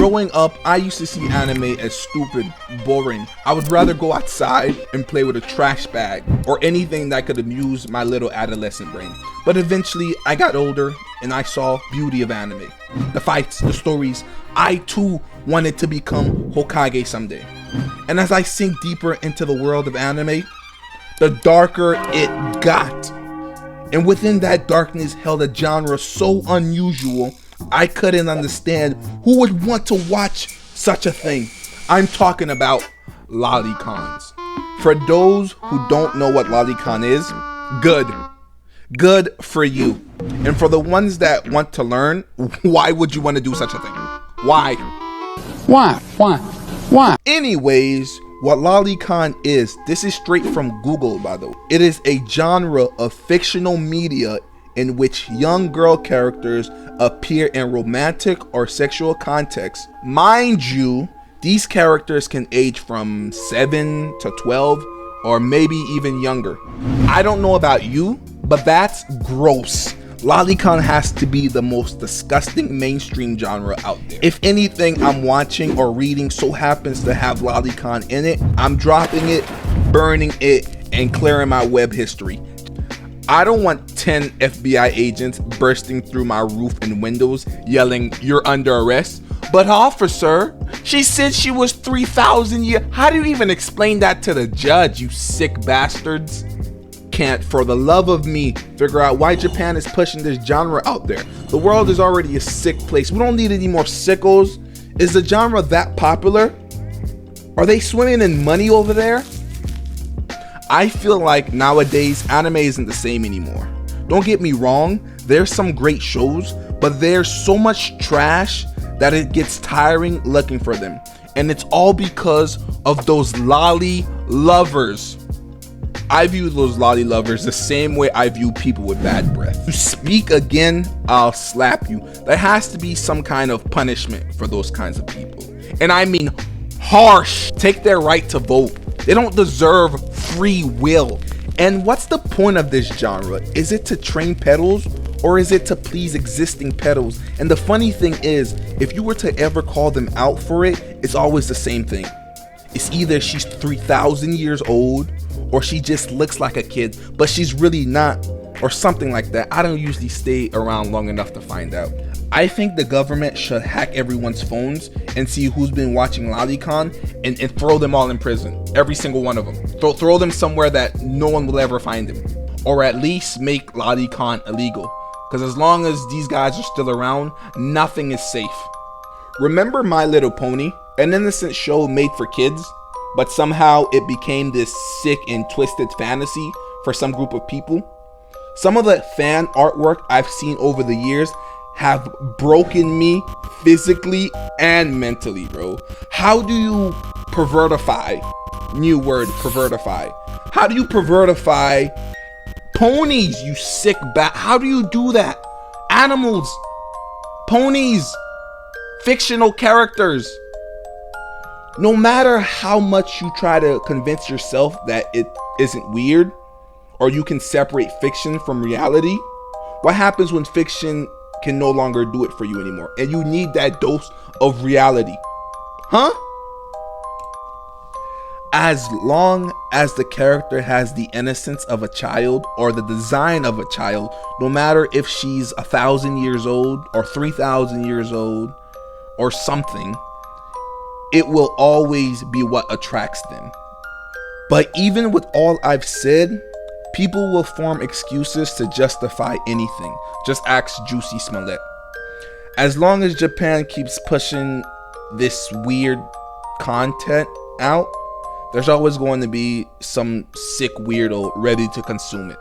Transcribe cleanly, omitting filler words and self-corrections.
Growing up, I used to see anime as stupid, boring. I would rather go outside and play with a trash bag or anything that could amuse my little adolescent brain. But eventually, I got older and I saw beauty of anime. The fights, the stories. I too wanted to become Hokage someday. And as I sink deeper into the world of anime, the darker it got. And within that darkness held a genre so unusual, I couldn't understand who would want to watch such a thing. I'm talking about Lolicons. For those who don't know what Lolicon is, good for you. And for the ones that want to learn, why would you want to do such a thing? Why? Anyways, what Lolicon is, this is straight from Google, by the way. It is a genre of fictional media in which young girl characters appear in romantic or sexual contexts. Mind you, these characters can age from 7 to 12 or maybe even younger. I don't know about you, but that's gross. Lolicon has to be the most disgusting mainstream genre out there. If anything I'm watching or reading so happens to have Lolicon in it, I'm dropping it, burning it, and clearing my web history. I don't want 10 FBI agents bursting through my roof and windows yelling, "You're under arrest." But officer, she said she was 3,000 years. How do you even explain that to the judge, you sick bastards? Can't for the love of me figure out why Japan is pushing this genre out there. The world is already a sick place. We don't need any more sickos. Is the genre that popular? Are they swimming in money over there? I feel like nowadays anime isn't the same anymore. Don't get me wrong, there's some great shows, but there's so much trash that it gets tiring looking for them. And it's all because of those lolly lovers. I view those lolly lovers the same way I view people with bad breath. You speak again, I'll slap you. There has to be some kind of punishment for those kinds of people. And I mean harsh. Take their right to vote. They don't deserve free will. And what's the point of this genre? Is it to train pedals or is it to please existing pedals? And the funny thing is, if you were to ever call them out for it, it's always the same thing. It's either she's 3,000 years old or she just looks like a kid, but she's really not, or something like that. I don't usually stay around long enough to find out. I think the government should hack everyone's phones and see who's been watching Lolicon and throw them all in prison. Every single one of them. Throw them somewhere that no one will ever find them. Or at least make Lolicon illegal. Because as long as these guys are still around, nothing is safe. Remember My Little Pony? An innocent show made for kids, but somehow it became this sick and twisted fantasy for some group of people. Some of the fan artwork I've seen over the years have broken me physically and mentally, bro. How do you pervertify? New word, pervertify. How do you pervertify ponies, you sick bat? How do you do that? Animals, ponies, fictional characters. No matter how much you try to convince yourself that it isn't weird, or you can separate fiction from reality, what happens when fiction can no longer do it for you anymore and you need that dose of reality? Huh? As long as the character has the innocence of a child or the design of a child, no matter if she's 1,000 years old or 3,000 years old or something, it will always be what attracts them. But even with all I've said, people will form excuses to justify anything. Just ask Juicy Smollett. As long as Japan keeps pushing this weird content out, there's always going to be some sick weirdo ready to consume it.